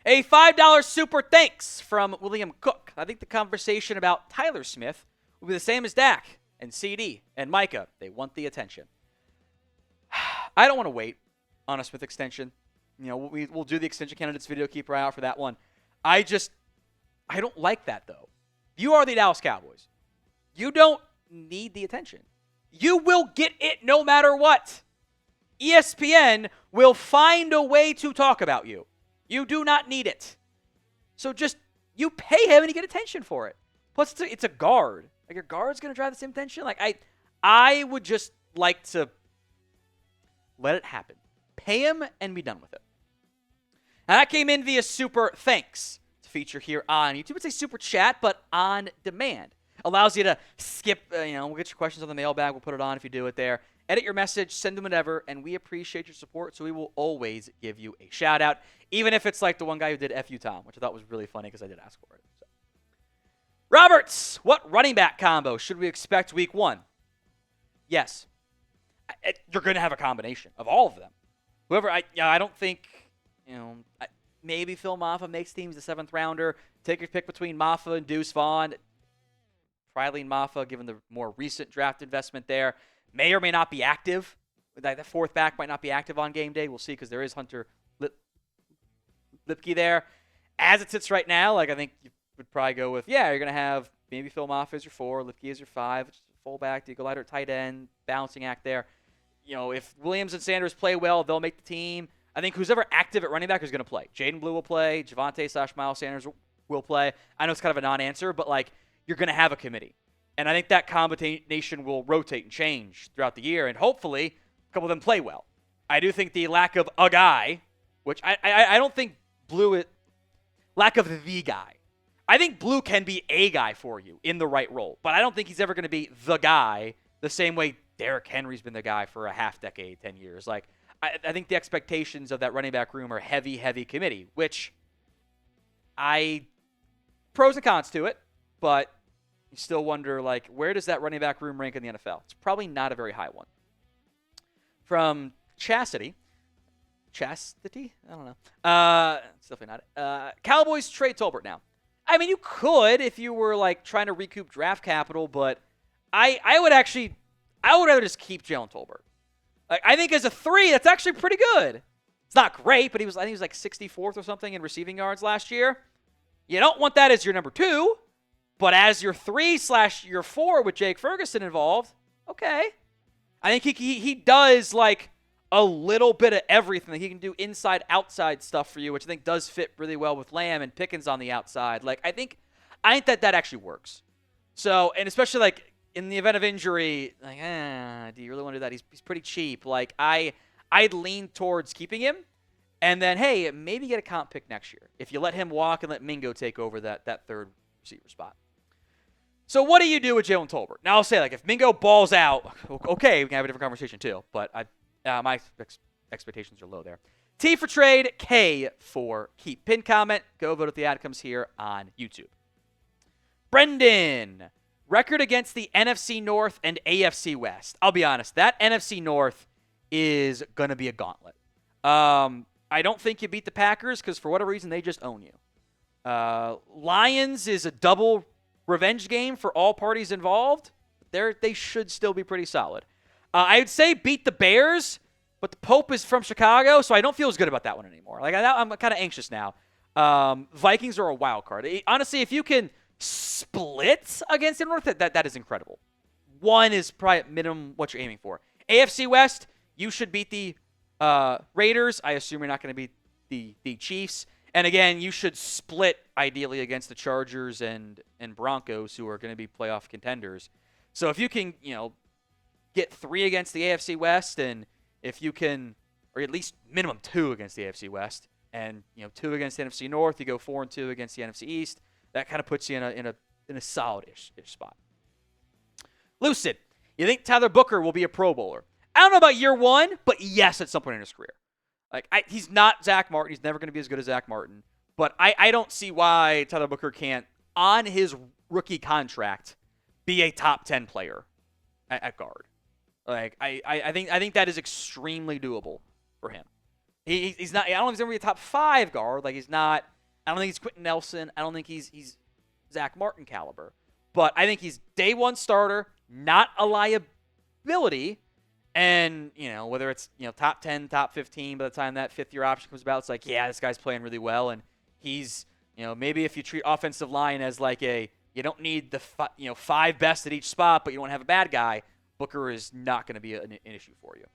A $5 super thanks from William Cook. I think the conversation about Tyler Smith will be the same as Dak and CeeDee and Micah. They want the attention. I don't want to wait on a Smith extension. We'll do the extension candidates video. Keep your eye out for that one. I don't like that, though. You are the Dallas Cowboys. You don't need the attention. You will get it no matter what. ESPN will find a way to talk about you. You do not need it. So just, you pay him and you get attention for it. Plus, it's a guard. Like, your guard's going to drive the same attention? Like, I would just like to let it happen. Pay him and be done with it. Now, that came in via super thanks. It's a feature here on YouTube. It's a super chat, but on demand. Allows you to skip, we'll get your questions on the mailbag. We'll put it on if you do it there. Edit your message, send them whatever, and we appreciate your support, so we will always give you a shout-out, even if it's like the one guy who did F you, Tom, which I thought was really funny because I did ask for it. So. Roberts, what running back combo should we expect week 1? Yes. You're going to have a combination of all of them. Whoever, I don't think, maybe Phil Maffa makes teams the 7th rounder. Take your pick between Maffa and Deuce Vaughn. Riley and Maffa, given the more recent draft investment there, may or may not be active. That 4th back might not be active on game day. We'll see because there is Hunter Lipke there. As it sits right now, I think you would probably go with, you're going to have maybe Phil Maffa as your 4, Lipke as your 5, which is fullback, Diego Leiter at tight end, balancing act there. If Williams and Sanders play well, they'll make the team. I think who's ever active at running back is going to play. Jaden Blue will play. Javonte/Miles Sanders will play. I know it's kind of a non-answer, but you're going to have a committee. And I think that combination will rotate and change throughout the year, and hopefully a couple of them play well. I do think the lack of a guy, which I don't think Blue – lack of the guy. I think Blue can be a guy for you in the right role, but I don't think he's ever going to be the guy the same way Derrick Henry's been the guy for a half decade, 10 years. I think the expectations of that running back room are heavy, heavy committee, which pros and cons to it, but you still wonder, where does that running back room rank in the NFL? It's probably not a very high one. From Chastity? I don't know. It's definitely not. Cowboys trade Tolbert now. I mean, you could if you were, trying to recoup draft capital, but I would rather just keep Jalen Tolbert. I think as a 3, that's actually pretty good. It's not great, but I think he was 64th or something in receiving yards last year. You don't want that as your number 2. But as your 3/your 4 with Jake Ferguson involved, okay. I think he does a little bit of everything. He can do inside, outside stuff for you, which I think does fit really well with Lamb and Pickens on the outside. I think that actually works. So, and especially in the event of injury, do you really want to do that? He's pretty cheap. I'd lean towards keeping him, and then hey, maybe get a comp pick next year if you let him walk and let Mingo take over that 3rd receiver spot. So what do you do with Jalen Tolbert? Now, I'll say, if Mingo balls out, okay, we can have a different conversation too, but my expectations are low there. T for trade, K for keep. Pin comment, go vote if the ad comes here on YouTube. Brendan, record against the NFC North and AFC West. I'll be honest, that NFC North is going to be a gauntlet. I don't think you beat the Packers because for whatever reason, they just own you. Lions is a double revenge game for all parties involved. They should still be pretty solid. I would say beat the Bears, but the Pope is from Chicago, so I don't feel as good about that one anymore. I'm kind of anxious now. Vikings are a wild card. Honestly, if you can split against the North, that is incredible. 1 is probably at minimum what you're aiming for. AFC West, you should beat the Raiders. I assume you're not going to beat the Chiefs. And again, you should split ideally against the Chargers and Broncos, who are going to be playoff contenders. So if you can, get 3 against the AFC West, and if you can, or at least minimum 2 against the AFC West, and 2 against the NFC North, you go 4-2 against the NFC East. That kind of puts you in a solid-ish spot. Lucid, you think Tyler Booker will be a Pro Bowler? I don't know about year 1, but yes, at some point in his career. He's not Zach Martin. He's never going to be as good as Zach Martin. But I don't see why Tyler Booker can't, on his rookie contract, be a top 10 player at guard. I think that is extremely doable for him. He's not. I don't know if he's going to be a top 5 guard. He's not I don't think he's Quentin Nelson. I don't think he's Zach Martin caliber. But I think he's day one starter, not a liability. And, whether it's, top 10, top 15 by the time that fifth-year option comes about, it's like, yeah, this guy's playing really well. And he's, maybe if you treat offensive line as like you don't need the, five best at each spot, but you don't have a bad guy, Booker is not going to be an issue for you.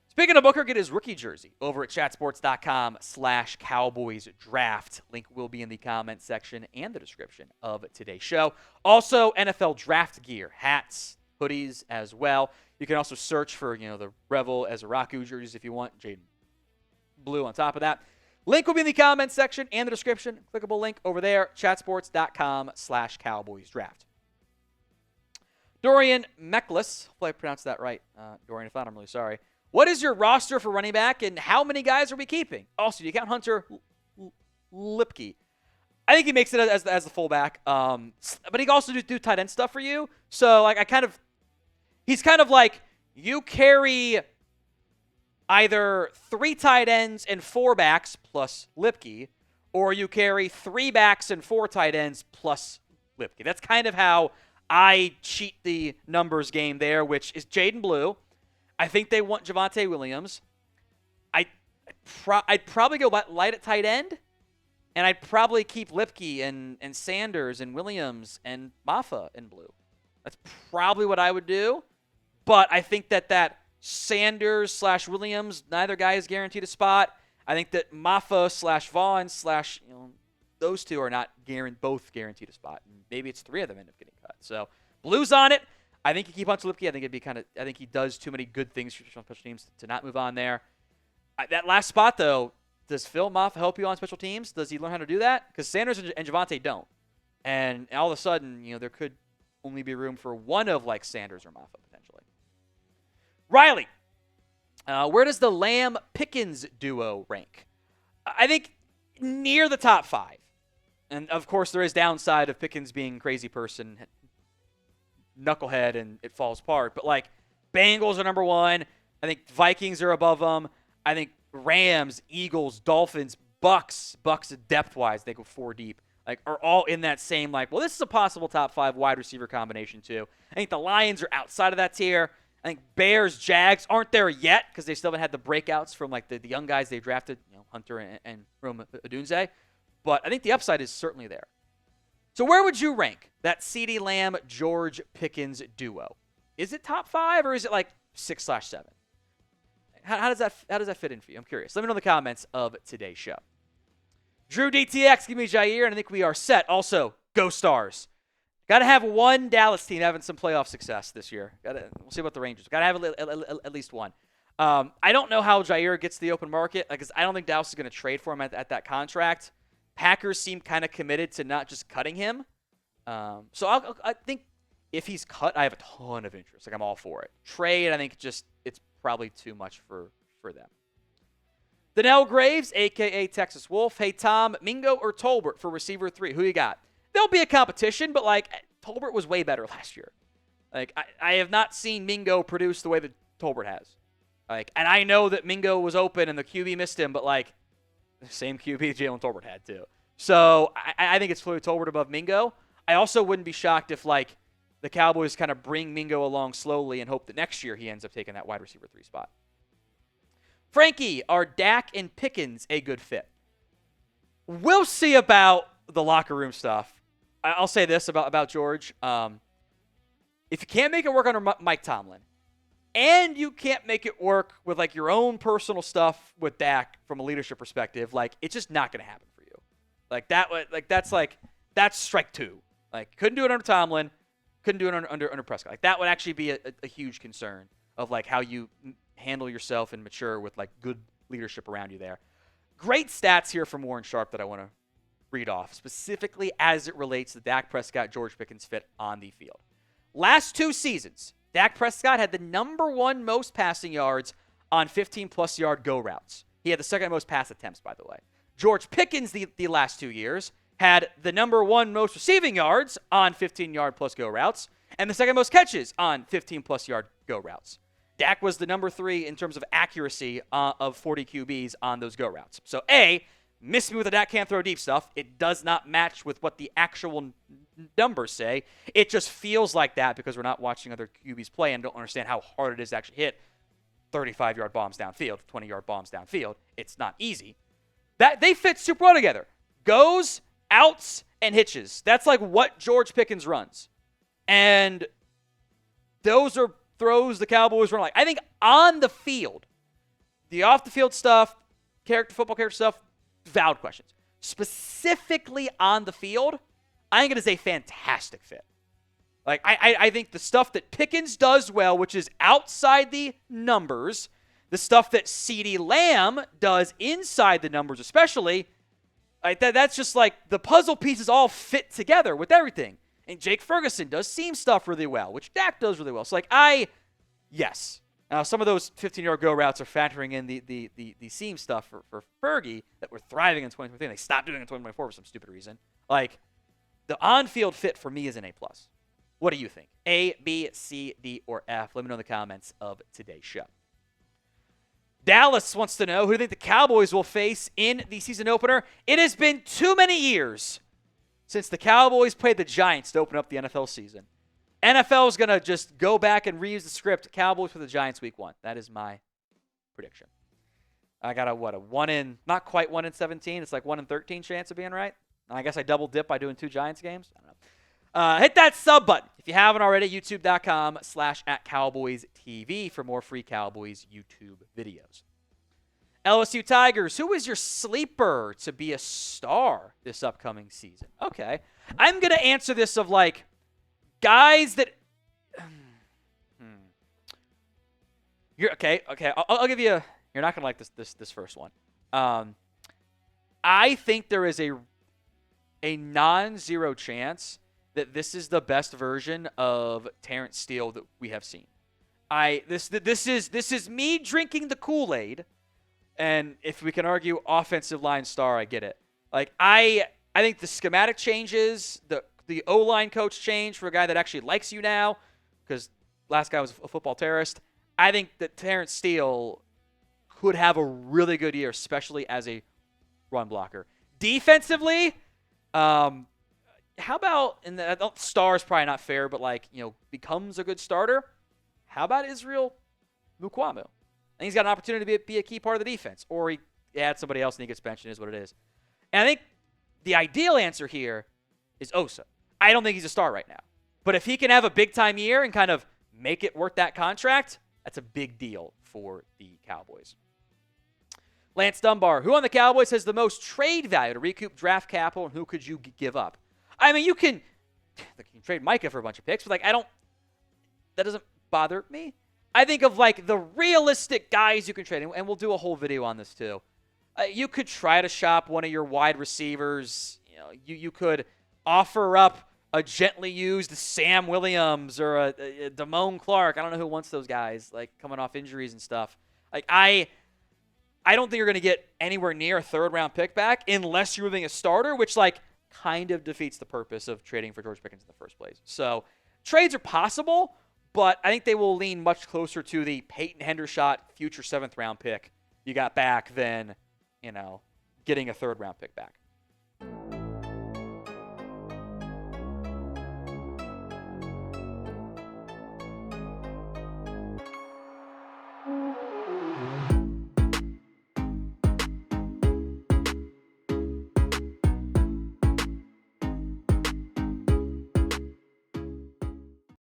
Speaking of Booker, get his rookie jersey over at chatsports.com/Cowboys draft. Link will be in the comments section and the description of today's show. Also, NFL draft gear, hats, hoodies as well. You can also search for, the Revel as a Raku jerseys if you want. Jaden Blue on top of that. Link will be in the comments section and the description. Clickable link over there, chatsports.com/Cowboys draft. Dorian Meklis, hopefully I pronounced that right. Dorian, if not, I'm really sorry. What is your roster for running back, and how many guys are we keeping? Also, do you count Hunter Lipke? I think he makes it as the fullback, but he can also do tight end stuff for you. So, he's kind of like you carry either 3 tight ends and 4 backs plus Lipke, or you carry 3 backs and 4 tight ends plus Lipke. That's kind of how I cheat the numbers game there, which is Jaden Blue. I think they want Javonte Williams. I'd probably go light at tight end, and I'd probably keep Lipke and Sanders and Williams and Maffa in blue. That's probably what I would do. But I think that Sanders/Williams, neither guy is guaranteed a spot. I think that Maffa/Vaughn/ those two are not both guaranteed a spot. Maybe it's 3 of them end up getting cut. So Blue's on it. I think you keep Hunter Lipke. I think he does too many good things for special teams to not move on there. That last spot, though, does Phil Maffa help you on special teams? Does he learn how to do that? Because Sanders and Javonte don't. And all of a sudden, there could only be room for one of Sanders or Maffa potentially. Riley, where does the Lamb-Pickens duo rank? I think near the top 5. And, of course, there is downside of Pickens being a crazy person, knucklehead, and it falls apart. But, Bengals are number 1. I think Vikings are above them. I think Rams, Eagles, Dolphins, Bucks depth-wise, they go 4 deep, are all in that same, this is a possible top 5 wide receiver combination, too. I think the Lions are outside of that tier. I think Bears, Jags aren't there yet because they still haven't had the breakouts from, the young guys they drafted, Hunter and Rome Odunze. But I think the upside is certainly there. So where would you rank that CeeDee Lamb, George Pickens duo? Is it top 5 or is it 6/7? How does that fit in for you? I'm curious. Let me know in the comments of today's show. Drew DTX, give me Jaire, and I think we are set. Also, go Stars. Got to have one Dallas team having some playoff success this year. We'll see about the Rangers. Got to have at least one. I don't know how Jaire gets to the open market because I don't think Dallas is going to trade for him at that contract. Packers seem kind of committed to not just cutting him. So I think if he's cut, I have a ton of interest. I'm all for it. Trade, I think it's probably too much for them. Donnell Graves, a.k.a. Texas Wolf. Hey, Tom, Mingo or Tolbert for receiver 3? Who you got? There'll be a competition, but Tolbert was way better last year. I have not seen Mingo produce the way that Tolbert has. And I know that Mingo was open and the QB missed him, but the same QB Jaylen Tolbert had too. So I think it's clearly Tolbert above Mingo. I also wouldn't be shocked if the Cowboys kind of bring Mingo along slowly and hope that next year he ends up taking that wide receiver 3 spot. Frankie, are Dak and Pickens a good fit? We'll see about the locker room stuff. I'll say this about George. If you can't make it work under Mike Tomlin, and you can't make it work with your own personal stuff with Dak from a leadership perspective, it's just not going to happen for you. That's strike 2. Couldn't do it under Tomlin, couldn't do it under Prescott. That would actually be a huge concern of how you handle yourself and mature with good leadership around you there. Great stats here from Warren Sharp that I want to read off, specifically as it relates to the Dak Prescott, George Pickens fit on the field. Last 2 seasons, Dak Prescott had the number 1 most passing yards on 15-plus yard go routes. He had the second most pass attempts, by the way. George Pickens, the last 2 years, had the number 1 most receiving yards on 15-yard-plus go routes and the second most catches on 15-plus yard go routes. Dak was the number 3 in terms of accuracy of 40 QBs on those go routes. So, A, miss me with the Dak can't throw deep stuff. It does not match with what the actual numbers say. It just feels like that because we're not watching other QBs play and don't understand how hard it is to actually hit 35-yard bombs downfield, 20-yard bombs downfield. It's not easy. That they fit super well together. Goes, outs, and hitches. That's like what George Pickens runs. And those are throws the Cowboys run like. I think on the field, the off-the-field stuff, football character stuff, valid questions. Specifically on the field, I think it is a fantastic fit. Like, I think the stuff that Pickens does well, which is outside the numbers, the stuff that CeeDee Lamb does inside the numbers especially, like that's just like the puzzle pieces all fit together with everything. And Jake Ferguson does seam stuff really well, which Dak does really well. So, like, yes. Now, some of those 15-yard go routes are factoring in the seam stuff for Fergie that were thriving in 2023. They stopped doing it in 2024 for some stupid reason. Like, the on-field fit for me is an A+. What do you think? A, B, C, D, or F? Let me know in the comments of today's show. Dallas wants to know, who do you think the Cowboys will face in the season opener? It has been too many years since the Cowboys played the Giants to open up the NFL season. NFL is going to just go back and reuse the script. Cowboys for the Giants week 1. That is my prediction. I got not quite 1 in 17. It's like 1 in 13 chance of being right. And I guess I double dip by doing 2 Giants games. I don't know. Hit that sub button if you haven't already. YouTube.com/@CowboysTV for more free Cowboys YouTube videos. LSU Tigers, who is your sleeper to be a star this upcoming season? Okay. I'm going to answer this of like guys that you're okay. I'll give you you're not going to like this first one. I think there is a non-zero chance that this is the best version of Terrence Steele that we have seen. This is me drinking the Kool-Aid, and if we can argue offensive line star, I get it. Like I think the schematic changes, the O-line coach change for a guy that actually likes you now, because last guy was a football terrorist. I think that Terrence Steele could have a really good year, especially as a run blocker. Defensively, how about, and star is probably not fair, but becomes a good starter? How about Israel Mukuamu? And he's got an opportunity to be a key part of the defense. Or he adds somebody else and he gets benched, and is what it is. And I think the ideal answer here is Osa. I don't think he's a star right now. But if he can have a big-time year and kind of make it worth that contract, that's a big deal for the Cowboys. Lance Dunbar, who on the Cowboys has the most trade value to recoup draft capital, and who could you give up? I mean, you can trade Micah for a bunch of picks, but that doesn't bother me. I think of the realistic guys you can trade, and we'll do a whole video on this too. You could try to shop one of your wide receivers. You could offer up a gently used Sam Williams or a Damone Clark. I don't know who wants those guys, coming off injuries and stuff. I don't think you're going to get anywhere near a third-round pick back unless you're moving a starter, which kind of defeats the purpose of trading for George Pickens in the first place. So trades are possible, but I think they will lean much closer to the Peyton Hendershot future 7th-round pick you got back than, getting a 3rd-round pick back.